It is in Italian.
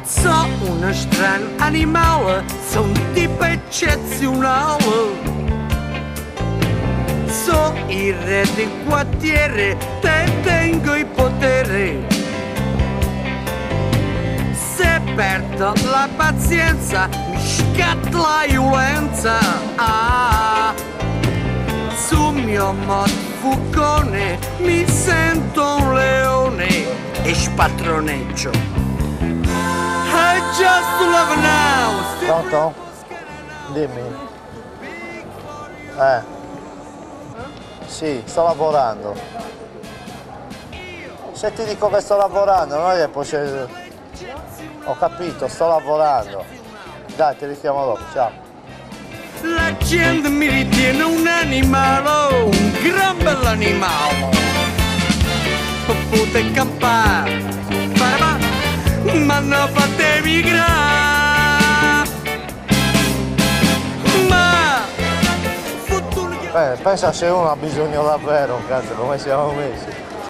So uno strano animale, sono un tipo eccezionale. So il re del quartiere, te tengo il potere. Se perdo la pazienza, mi scatta la violenza. Ah, sul mio mod fucone mi sento un leone e spattroneggio. I just love now. Pronto? Dimmi. Sì, sto lavorando. Se ti dico che sto lavorando, non è che poi c'è... Ho capito, sto lavorando. Dai, ti richiamo dopo, ciao. La gente mi ritiene un animale, un gran bell'animale. Potete campare, ma non fate migrare. Ma pensa se uno ha bisogno davvero, cazzo, come siamo messi.